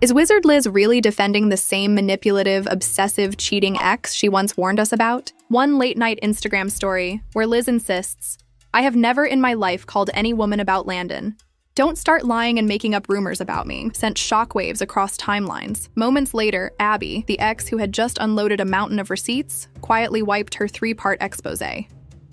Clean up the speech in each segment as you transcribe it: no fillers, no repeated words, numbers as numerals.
Is Wizard Liz really defending the same manipulative, obsessive, cheating ex she once warned us about? One late-night Instagram story where Liz insists, "I have never in my life called any woman about Landon. Don't start lying and making up rumors about me," sent shockwaves across timelines. Moments later, Abby, the ex who had just unloaded a mountain of receipts, quietly wiped her 3-part exposé.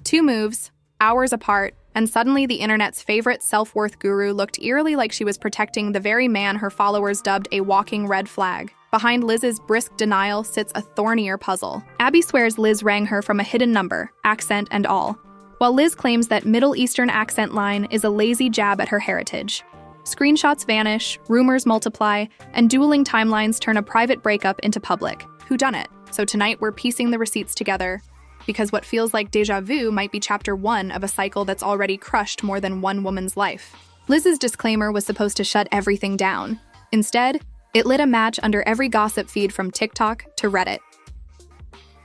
2 moves, hours apart, and suddenly the internet's favorite self-worth guru looked eerily like she was protecting the very man her followers dubbed a walking red flag. Behind Liz's brisk denial sits a thornier puzzle. Abby swears Liz rang her from a hidden number, accent and all, while Liz claims that Middle Eastern accent line is a lazy jab at her heritage. Screenshots vanish, rumors multiply, and dueling timelines turn a private breakup into public. Whodunit? So tonight we're piecing the receipts together, because what feels like déjà vu might be chapter 1 of a cycle that's already crushed more than one woman's life. Liz's disclaimer was supposed to shut everything down. Instead, it lit a match under every gossip feed from TikTok to Reddit.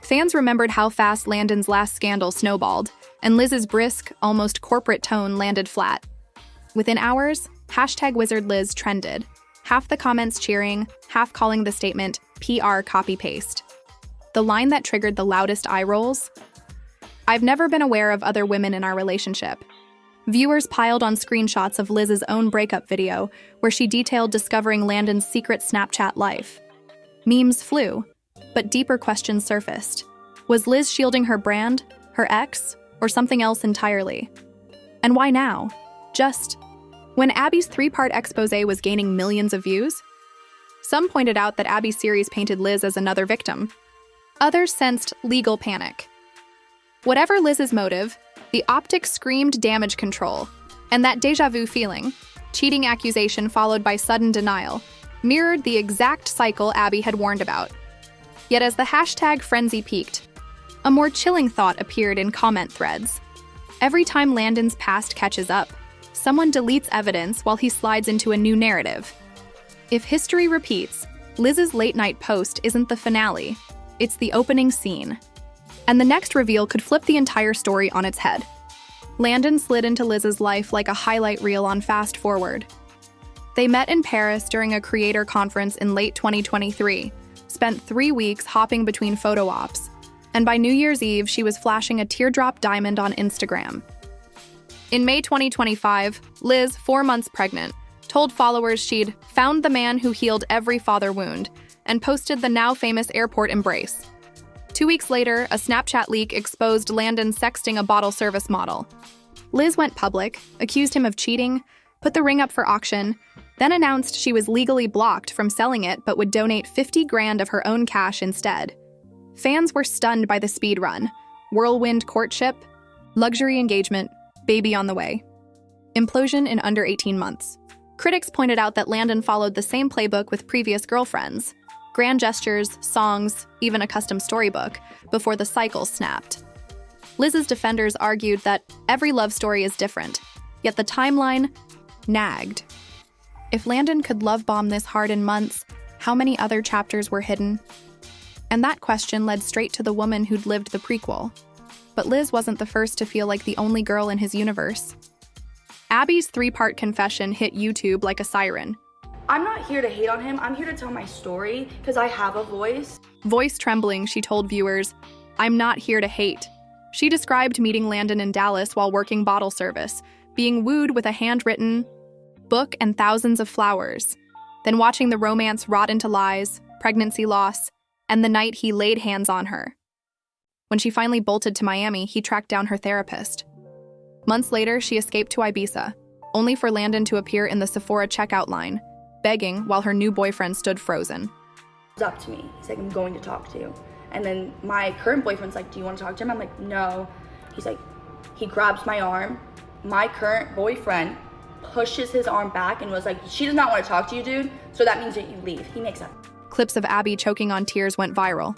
Fans remembered how fast Landon's last scandal snowballed, and Liz's brisk, almost corporate tone landed flat. Within hours, #WizardLiz trended, half the comments cheering, half calling the statement PR copy-paste. The line that triggered the loudest eye rolls? "I've never been aware of other women in our relationship." Viewers piled on screenshots of Liz's own breakup video, where she detailed discovering Landon's secret Snapchat life. Memes flew, but deeper questions surfaced. Was Liz shielding her brand, her ex, or something else entirely? And why now? Just when Abby's 3-part exposé was gaining millions of views? Some pointed out that Abby's series painted Liz as another victim. Others sensed legal panic. Whatever Liz's motive, the optics screamed damage control, and that déjà vu feeling, cheating accusation followed by sudden denial, mirrored the exact cycle Abby had warned about. Yet as the #frenzy peaked, a more chilling thought appeared in comment threads. Every time Landon's past catches up, someone deletes evidence while he slides into a new narrative. If history repeats, Liz's late-night post isn't the finale. It's the opening scene. And the next reveal could flip the entire story on its head. Landon slid into Liz's life like a highlight reel on fast forward. They met in Paris during a creator conference in late 2023, spent 3 weeks hopping between photo ops, and by New Year's Eve, she was flashing a teardrop diamond on Instagram. In May 2025, Liz, 4 months pregnant, told followers she'd found the man who healed every father wound, and posted the now famous airport embrace. 2 weeks later, a Snapchat leak exposed Landon sexting a bottle service model. Liz went public, accused him of cheating, put the ring up for auction, then announced she was legally blocked from selling it but would donate 50 grand of her own cash instead. Fans were stunned by the speed run. Whirlwind courtship, luxury engagement, baby on the way. Implosion in under 18 months. Critics pointed out that Landon followed the same playbook with previous girlfriends. Grand gestures, songs, even a custom storybook, before the cycle snapped. Liz's defenders argued that every love story is different, yet the timeline nagged. If Landon could love bomb this hard in months, how many other chapters were hidden? And that question led straight to the woman who'd lived the prequel. But Liz wasn't the first to feel like the only girl in his universe. Abby's 3-part confession hit YouTube like a siren. "I'm not here to hate on him, I'm here to tell my story, because I have a voice." Voice trembling, she told viewers, "I'm not here to hate." She described meeting Landon in Dallas while working bottle service, being wooed with a handwritten book and thousands of flowers, then watching the romance rot into lies, pregnancy loss, and the night he laid hands on her. When she finally bolted to Miami, he tracked down her therapist. Months later, she escaped to Ibiza, only for Landon to appear in the Sephora checkout line, begging while her new boyfriend stood frozen. He's up to me. He's like, "I'm going to talk to you." And then my current boyfriend's like, "Do you want to talk to him?" I'm like, "No." He's like, he grabs my arm. My current boyfriend pushes his arm back and was like, "She does not want to talk to you, dude, so that means that you leave." He makes up. Clips of Abby choking on tears went viral.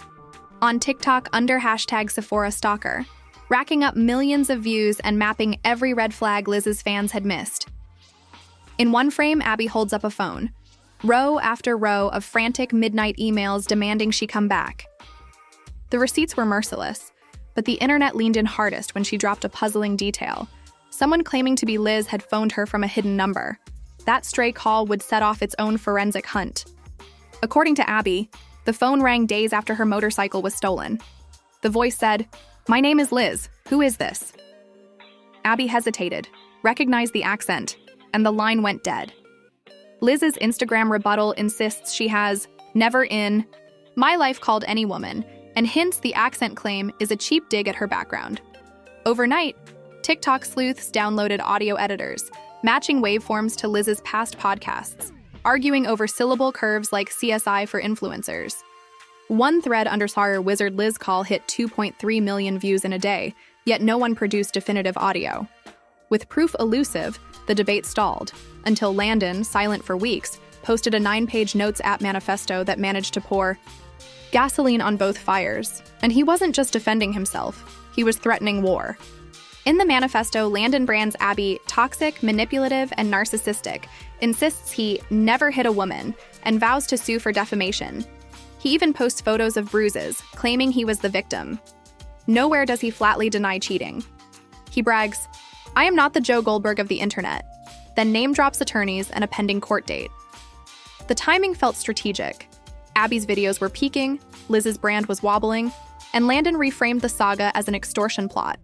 On TikTok under #Sephora Stalker, racking up millions of views and mapping every red flag Liz's fans had missed. In one frame, Abby holds up a phone. Row after row of frantic midnight emails demanding she come back. The receipts were merciless, but the internet leaned in hardest when she dropped a puzzling detail. Someone claiming to be Liz had phoned her from a hidden number. That stray call would set off its own forensic hunt. According to Abby, the phone rang days after her motorcycle was stolen. The voice said, "My name is Liz. Who is this?" Abby hesitated, recognized the accent, and the line went dead. Liz's Instagram rebuttal insists she has never in my life called any woman, and hints the accent claim is a cheap dig at her background. Overnight, TikTok sleuths downloaded audio editors, matching waveforms to Liz's past podcasts, arguing over syllable curves like CSI for influencers. One thread under Wizard Liz call hit 2.3 million views in a day, yet no one produced definitive audio. With proof elusive, the debate stalled, until Landon, silent for weeks, posted a 9-page notes app manifesto that managed to pour gasoline on both fires. And he wasn't just defending himself, he was threatening war. In the manifesto, Landon brands Abby toxic, manipulative, and narcissistic, insists he never hit a woman, and vows to sue for defamation. He even posts photos of bruises, claiming he was the victim. Nowhere does he flatly deny cheating. He brags, "I am not the Joe Goldberg of the internet," then name drops attorneys and a pending court date. The timing felt strategic. Abby's videos were peaking, Liz's brand was wobbling, and Landon reframed the saga as an extortion plot.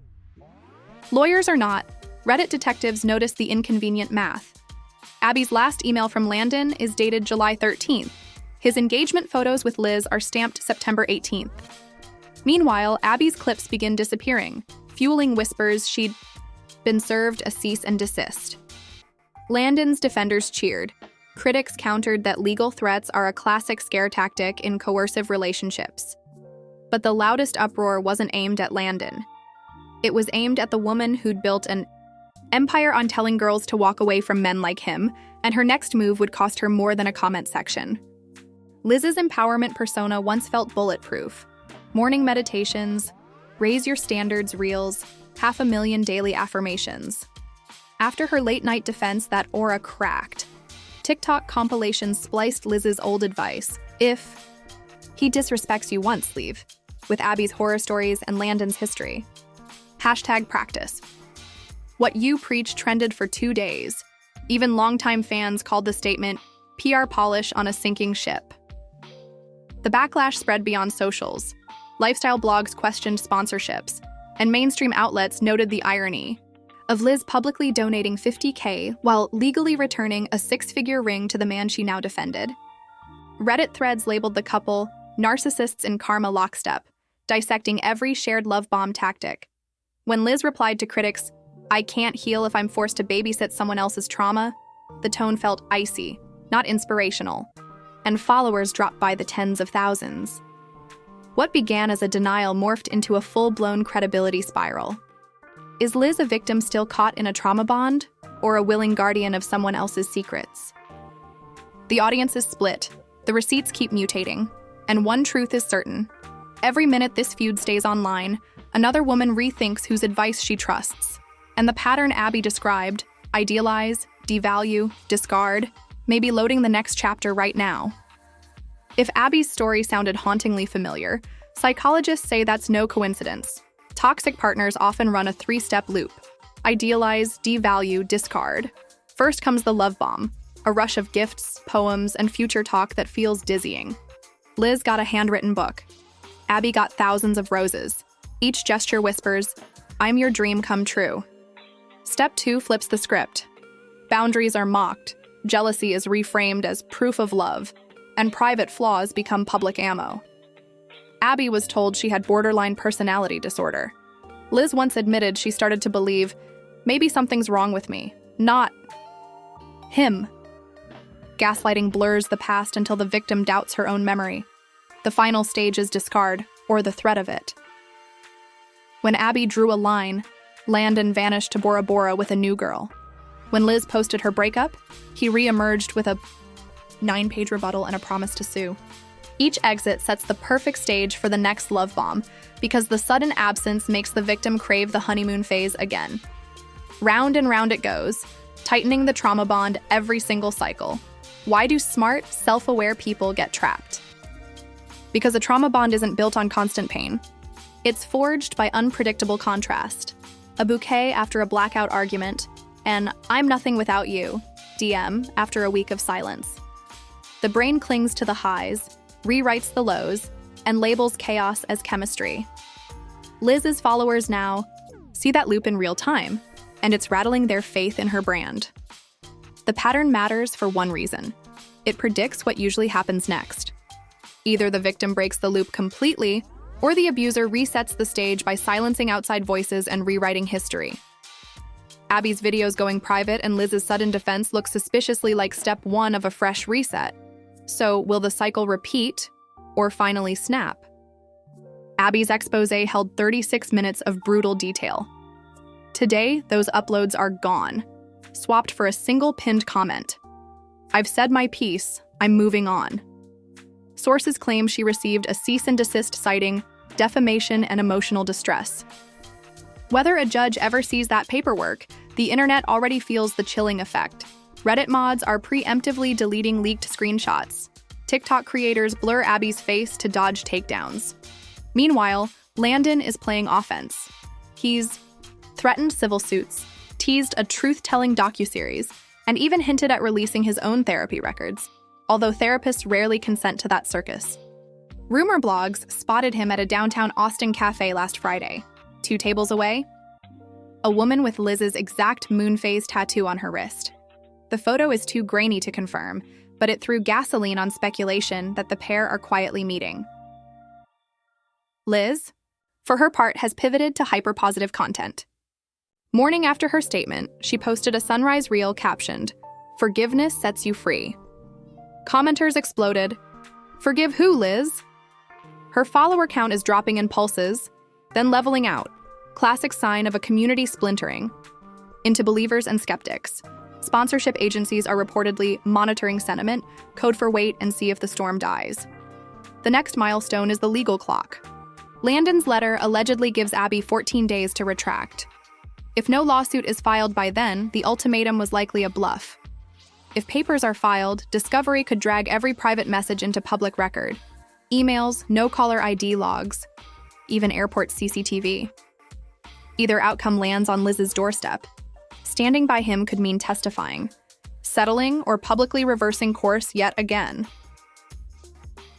Lawyers or not, Reddit detectives noticed the inconvenient math. Abby's last email from Landon is dated July 13th. His engagement photos with Liz are stamped September 18th. Meanwhile, Abby's clips begin disappearing, fueling whispers she'd been served a cease and desist. Landon's defenders cheered. Critics countered that legal threats are a classic scare tactic in coercive relationships. But the loudest uproar wasn't aimed at Landon. It was aimed at the woman who'd built an empire on telling girls to walk away from men like him, and her next move would cost her more than a comment section. Liz's empowerment persona once felt bulletproof. Morning meditations, raise your standards reels, 500,000 daily affirmations. After her late-night defense, that aura cracked. TikTok compilations spliced Liz's old advice, if he disrespects you once, leave, with Abby's horror stories and Landon's history. #practice. What you preach trended for 2 days. Even longtime fans called the statement PR polish on a sinking ship. The backlash spread beyond socials. Lifestyle blogs questioned sponsorships, and mainstream outlets noted the irony of Liz publicly donating $50K while legally returning a 6-figure ring to the man she now defended. Reddit threads labeled the couple narcissists in karma lockstep, dissecting every shared love bomb tactic. When Liz replied to critics, "I can't heal if I'm forced to babysit someone else's trauma," the tone felt icy, not inspirational, and followers dropped by the tens of thousands. What began as a denial morphed into a full-blown credibility spiral. Is Liz a victim still caught in a trauma bond, or a willing guardian of someone else's secrets? The audience is split, the receipts keep mutating, and one truth is certain. Every minute this feud stays online, another woman rethinks whose advice she trusts. And the pattern Abby described, idealize, devalue, discard, may be loading the next chapter right now. If Abby's story sounded hauntingly familiar, psychologists say that's no coincidence. Toxic partners often run a 3-step loop. Idealize, devalue, discard. First comes the love bomb, a rush of gifts, poems, and future talk that feels dizzying. Liz got a handwritten book. Abby got thousands of roses. Each gesture whispers, "I'm your dream come true." Step 2 flips the script. Boundaries are mocked, jealousy is reframed as proof of love, and private flaws become public ammo. Abby was told she had borderline personality disorder. Liz once admitted she started to believe, maybe something's wrong with me, not him. Gaslighting blurs the past until the victim doubts her own memory. The final stage is discard, or the threat of it. When Abby drew a line, Landon vanished to Bora Bora with a new girl. When Liz posted her breakup, he re-emerged with a 9-page rebuttal and a promise to sue. Each exit sets the perfect stage for the next love bomb, because the sudden absence makes the victim crave the honeymoon phase again. Round and round it goes, tightening the trauma bond every single cycle. Why do smart, self-aware people get trapped? Because a trauma bond isn't built on constant pain. It's forged by unpredictable contrast. A bouquet after a blackout argument, and "I'm nothing without you" DM after a week of silence. The brain clings to the highs, rewrites the lows, and labels chaos as chemistry. Liz's followers now see that loop in real time, and it's rattling their faith in her brand. The pattern matters for one reason. It predicts what usually happens next. Either the victim breaks the loop completely, or the abuser resets the stage by silencing outside voices and rewriting history. Abby's videos going private and Liz's sudden defense look suspiciously like step one of a fresh reset. So, will the cycle repeat, or finally snap? Abby's exposé held 36 minutes of brutal detail. Today, those uploads are gone, swapped for a single pinned comment. "I've said my piece, I'm moving on." Sources claim she received a cease and desist citing defamation and emotional distress. Whether a judge ever sees that paperwork, the internet already feels the chilling effect. Reddit mods are preemptively deleting leaked screenshots. TikTok creators blur Abby's face to dodge takedowns. Meanwhile, Landon is playing offense. He's threatened civil suits, teased a truth-telling docuseries, and even hinted at releasing his own therapy records, although therapists rarely consent to that circus. Rumor blogs spotted him at a downtown Austin cafe last Friday. 2 tables away, a woman with Liz's exact moon phase tattoo on her wrist. The photo is too grainy to confirm, but it threw gasoline on speculation that the pair are quietly meeting. Liz, for her part, has pivoted to hyper-positive content. Morning after her statement, she posted a sunrise reel captioned, "Forgiveness sets you free." Commenters exploded, "Forgive who, Liz?" Her follower count is dropping in pulses, then leveling out, classic sign of a community splintering into believers and skeptics. Sponsorship agencies are reportedly monitoring sentiment, code for wait and see if the storm dies. The next milestone is the legal clock. Landon's letter allegedly gives Abby 14 days to retract. If no lawsuit is filed by then, the ultimatum was likely a bluff. If papers are filed, discovery could drag every private message into public record. Emails, no caller ID logs, even airport CCTV. Either outcome lands on Liz's doorstep. Standing by him could mean testifying, settling, or publicly reversing course yet again.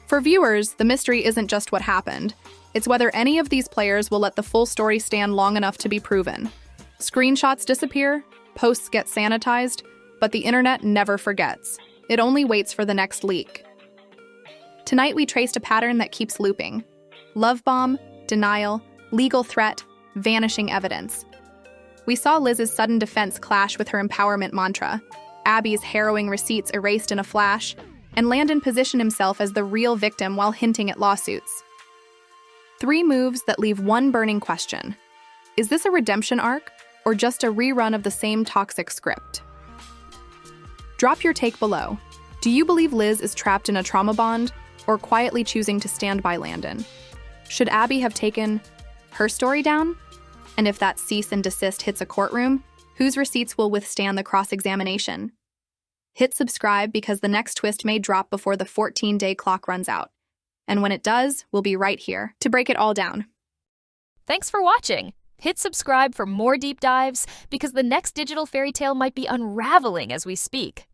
For viewers, the mystery isn't just what happened. It's whether any of these players will let the full story stand long enough to be proven. Screenshots disappear, posts get sanitized, but the internet never forgets. It only waits for the next leak. Tonight we traced a pattern that keeps looping. Love bomb, denial, legal threat, vanishing evidence. We saw Liz's sudden defense clash with her empowerment mantra, Abby's harrowing receipts erased in a flash, and Landon positioned himself as the real victim while hinting at lawsuits. 3 moves that leave one burning question. Is this a redemption arc, or just a rerun of the same toxic script? Drop your take below. Do you believe Liz is trapped in a trauma bond, or quietly choosing to stand by Landon? Should Abby have taken her story down? And if that cease and desist hits a courtroom, whose receipts will withstand the cross-examination? Hit subscribe because the next twist may drop before the 14-day clock runs out. And when it does, we'll be right here to break it all down. Thanks for watching. Hit subscribe for more deep dives because the next digital fairy tale might be unraveling as we speak.